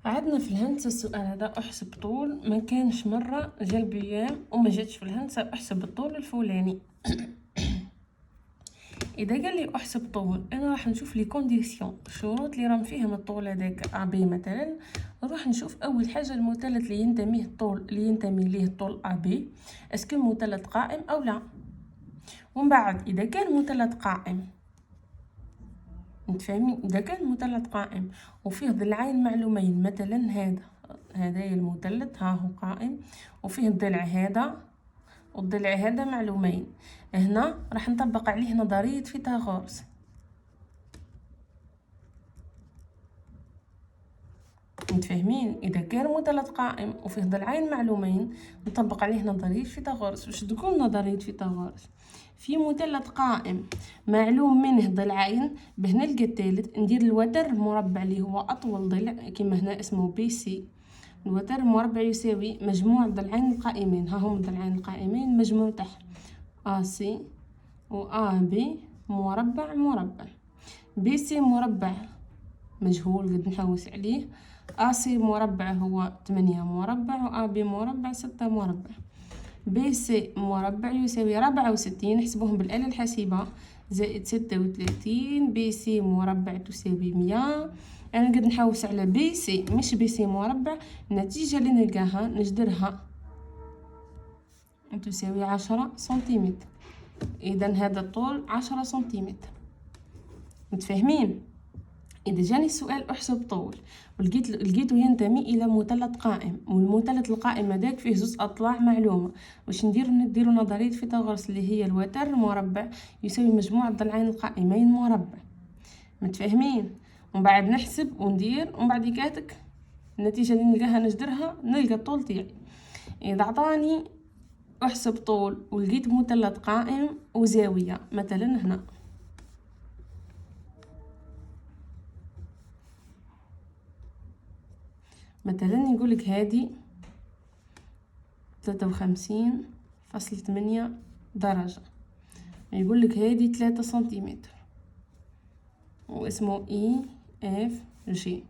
عندنا في الهندسة السؤال هذا احسب طول ما كانش مرة جا البيام وما جاتش في الهندسة احسب الطول الفلاني. اذا قال لي احسب طول انا راح نشوف لي كونديسيون الشروط اللي راهم فيهم الطول هذاك ابي مثلا. نروح نشوف اول حاجة المثلث اللي ينتمي ليه الطول ابي اسكو المثلث قائم او لا. ومن بعد اذا كان مثلث قائم متفاهمين، اذا كان المثلث قائم وفيه ضلعين معلومين مثلا هذا المثلث ها هو قائم وفيه الضلع هذا والضلع هذا معلومين، هنا راح نطبق عليه نظرية فيثاغورس. متفاهمين، اذا كان مثلث قائم وفيه ضلعين معلومين نطبق عليه نظرية فيثاغورس. واش تكون نظرية فيثاغورس؟ في مثلث قائم معلوم منه ضلعين به نلقى الثالث ندير الوتر المربع اللي هو اطول ضلع كما هنا اسمه بي سي. الوتر المربع يساوي مجموع الضلعين القائمين، ها هم الضلعين القائمين مجموع تاعهم ا سي و ا بي مربع بي سي مربع مجهول قد نحوس عليه، ا سي مربع هو 8 مربع و ا بي مربع 6 مربع. بي سي مربع يساوي 64 نحسبوهم بالآلة الحاسبة زائد 36 بي سي مربع تساوي 100. انا قد نحوس على بي سي مش بي سي مربع، النتيجة اللي نلقاها نجدرها تساوي 10 سنتيمتر. اذا هذا الطول 10 سنتيمتر. متفاهمين؟ اذا جاني السؤال احسب طول لقيته ينتمي الى مثلث قائم والمثلث القائم هذاك فيه زوج اضلاع معلومه، واش نديرو نظريه فيثاغورس اللي هي الوتر مربع يساوي مجموع الضلعين القائمين مربع. متفاهمين؟ ومن بعد نحسب وندير ومن بعد كاتك النتيجه اللي نلقاها نجدرها نلقى الطول تاعي. اذا عطاني احسب طول ولقيت مثلث قائم وزاويه مثلا هنا مثلا يقول لك هذه 53.8 درجة، يقول لك هذه 3 سنتيمتر واسمه اي اف جي.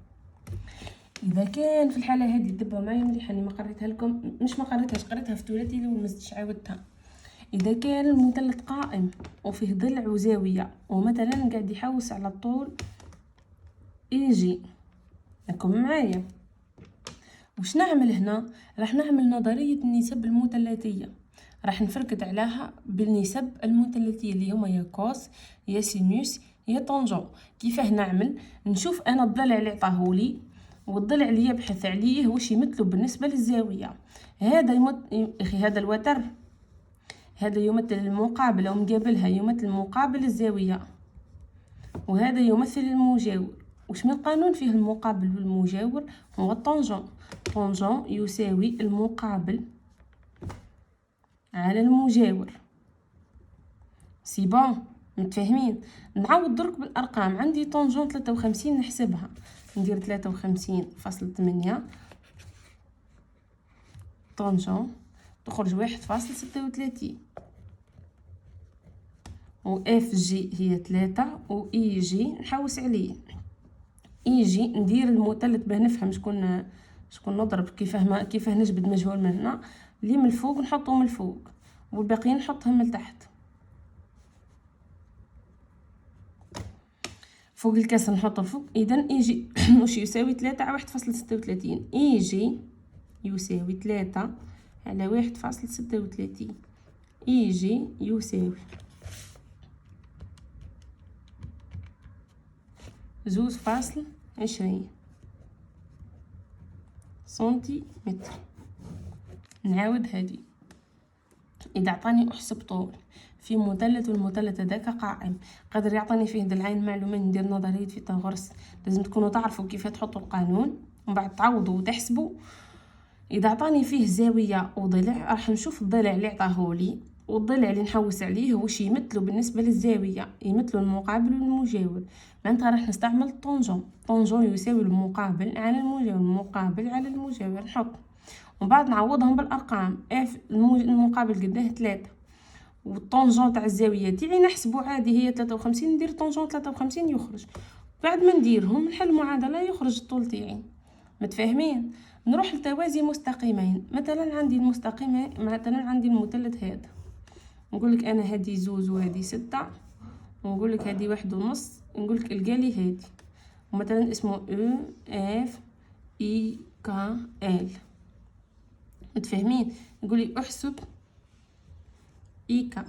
اذا كان في الحالة هذه دبا معايا مليح اني ما قريتها لكم، مش ما قريتهاش قريتها في توراتي ومزدش عاودتها. اذا كان المثلث قائم وفيه ضلع وزاوية ومثلا قاعد يحوس على الطول اي جي، راكم معايا؟ وش نعمل هنا؟ راح نعمل نظرية النسب المثلثية، راح نفرقت عليها بالنسب المثلثية اللي هما يا كوس يا سينوس يا طنجون. كيفاه نعمل؟ نشوف انا الضلع اللي عطاهولي والضلع اللي يبحث عليه واش يمثله بالنسبة للزاوية. هذا الوتر هذا يمثل المقابل او مقابلها يمثل مقابل الزاوية، وهذا يمثل المجاور. وش من قانون فيه المقابل والمجاور؟ هو الطنجون. طنجون يساوي المقابل على المجاور. سي بون؟ متفاهمين؟ نعاود درك بالارقام. عندي طنجون 53 نحسبها، ندير 53.8 طنجون تخرج 1.36 و اف جي هي 3 و اي جي نحوس عليه. اي جي ندير المثلث باه نفهم شكون نضرب كيفاه نجبد مجهول من هنا، اللي من الفوق نحطه من الفوق والباقيين نحطهم من تحت. فوق الكسر نحطه الفوق. اذا اي جي واش يساوي 3 على 1.36. اي جي يساوي 3 على 1.36. اي جي يساوي 2.20 سنتيمتر. نعاود هذه. اذا عطاني احسب طول في مثلث والمثلث هذاك قائم قادر يعطيني فيه ضلعين معلومين، ندير نظريه فيثاغورس. لازم تكونوا تعرفوا كيف تحطوا القانون ومن بعد تعوضوا وتحسبوا. اذا عطاني فيه زاويه وضلع راح نشوف الضلع اللي عطاهولي والضلع اللي نحوس عليه واش يمثله بالنسبه للزاويه، يمثله المقابل والمجاور. معناتها راح نستعمل الطنجون. طنجون يساوي المقابل على المجاور، المقابل على المجاور نحط ومن بعد نعوضهم بالارقام. اف المقابل قداه 3 والطنجون تاع الزاويه تاعي نحسبو عادي هي 53، ندير طنجون 53 يخرج. بعد ما نديرهم نحل معادله يخرج الطول تاعي. متفاهمين؟ نروح لتوازي مستقيمين. مثلا عندي المستقيم، مثلا عندي المثلث هذا، نقولك انا هذه 2 وهذه 6، ونقولك هذه 1.5، نقولك القالي هذه، ومثلا اسمه او اف اي كا ال. متفاهمين؟ نقولي احسب اي كا.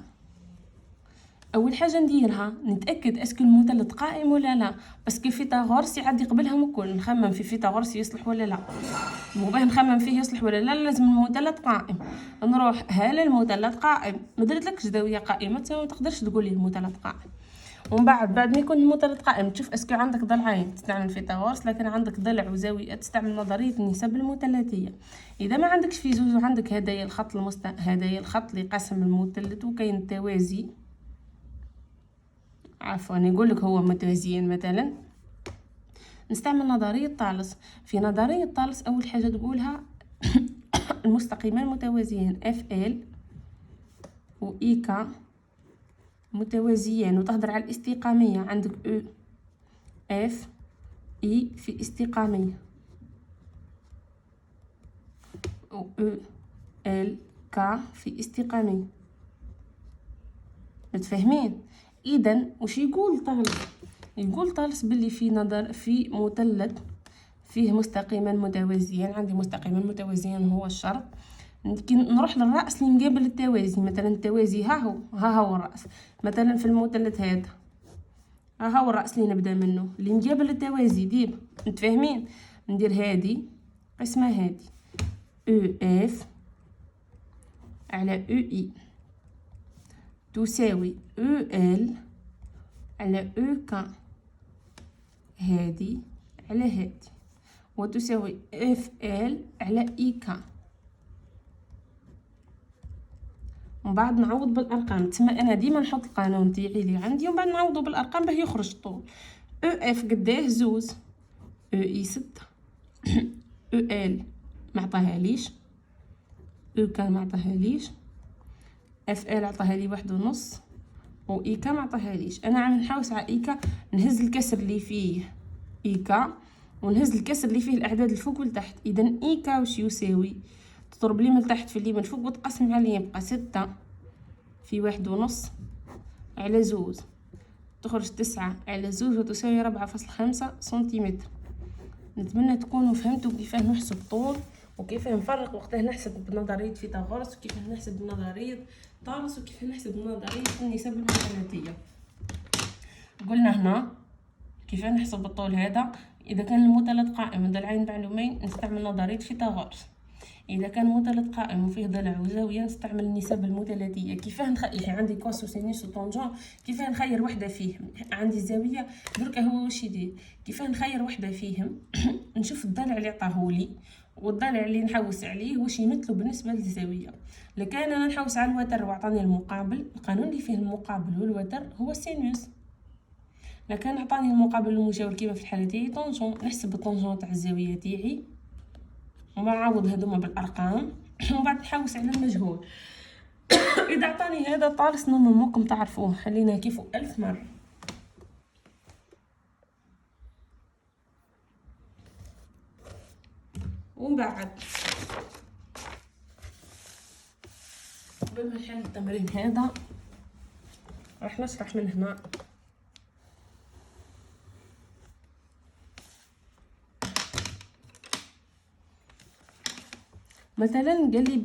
اول حاجه نديرها نتاكد اسكو المثلث قائم ولا لا، باسكو فيثاغورس يعدي قبلهم الكل. نخمم في فيثاغورس يصلح ولا لا، وباه نخمم فيه يصلح ولا لا لازم المثلث قائم. نروح هل المثلث قائم؟ ما درتلكش زاويه قائمه ما تقدرش تقولي المثلث قائم. ومن بعد ما يكون المثلث قائم تشوف اسكو عندك ضلعين تستعمل فيثاغورس، لكن عندك ضلع وزاويه تستعمل نظريه النسب المثلثيه. اذا ما عندكش في زوج وعندك هدايا الخط هدايا الخط اللي قسم المثلث وكاين التوازي، عفوا يقول لك هو متوازيين، مثلا نستعمل نظريه طالس. في نظريه طالس اول حاجه تقولها المستقيمان متوازيين اف ال و اي كا متوازيين، وتهضر على الاستقاميه. عندك او اف اي في استقاميه، و او ال كا في استقاميه. متفاهمين؟ اذا وش يقول طالس؟ يقول طالس باللي في مثلث فيه مستقيمان متوازيين. عندي مستقيمان متوازيين هو الشرط. نروح للراس اللي مقابل التوازي. مثلا التوازي ها هو الراس. مثلا في المثلث هذا ها هو الراس اللي نبدا منه اللي مقابل التوازي ديما. متفاهمين؟ ندير هذه قسمه هذه او اف على او اي تساوي او ال على او كا هذه على هذه، وتساوي اف ال على اي كا. ومن بعد نعوض بالارقام. تسمى انا ديما نحط القانون تاعي اللي عندي ومن بعد نعوضه بالارقام باه يخرج طول. او اف قداه 2، او اي 6، او ال ما عطاهاليش، او كا ما عطاهاليش، اف ال عطاها لي 1.5، و اي كا ما عطاهاليش. انا عم نحوس على اي كا، نهز الكسر اللي فيه اي كا ونهز الكسر اللي فيه الاعداد الفوق والتحت. اذا اي كا وش يساوي؟ تضرب لي من تحت في اللي من فوق وتقسم عليه، يبقى 6 في 1.5 على 2، تخرج 9 على 2 وتساوي 4.5 سنتيمتر. نتمنى تكونوا فهمتوا كيفاه نحسب طول وكيفاه نفرق وقتها نحسب بنظريه فيثاغورس وكيفاه نحسب بنظريه طالس وكيفاه نحسب بنظريه النسب المثلثيه. قلنا هنا كيفاه نحسب الطول هذا. اذا كان المثلث قائم ضلعين معلومين نستعمل نظريه فيثاغورس. اذا كان مثلث قائم وفيه ضلع وزاويه نستعمل النسب المثلثيه. كيفاه نخير؟ عندي كوس وسينوس وطونجون، كيفاه نخير وحده فيهم؟ عندي الزاويه دركا هو واش يدير؟ كيفاه نخير وحده فيهم؟ نشوف الضلع اللي عطاهولي والضلع اللي نحوس عليه واش يمثلوا بالنسبه للزاويه. لكان انا نحوس على الوتر وعطاني المقابل، القانون اللي فيه المقابل والوتر هو السينوس. لكان عطاني المقابل المجاور كيما في الحاله تاعي طونجون، نحسب الطونجون تاع الزاويه تاعي ونعوض هذوما بالارقام ومن بعد نحوس على المجهول. اذا عطاني هذا طالس نورمالمون تعرفوه، خلينا كيفو 1000 مره. ومن بعد قبل ما نحل التمرين هذا راح نشرح من هنا. مثلا قال لي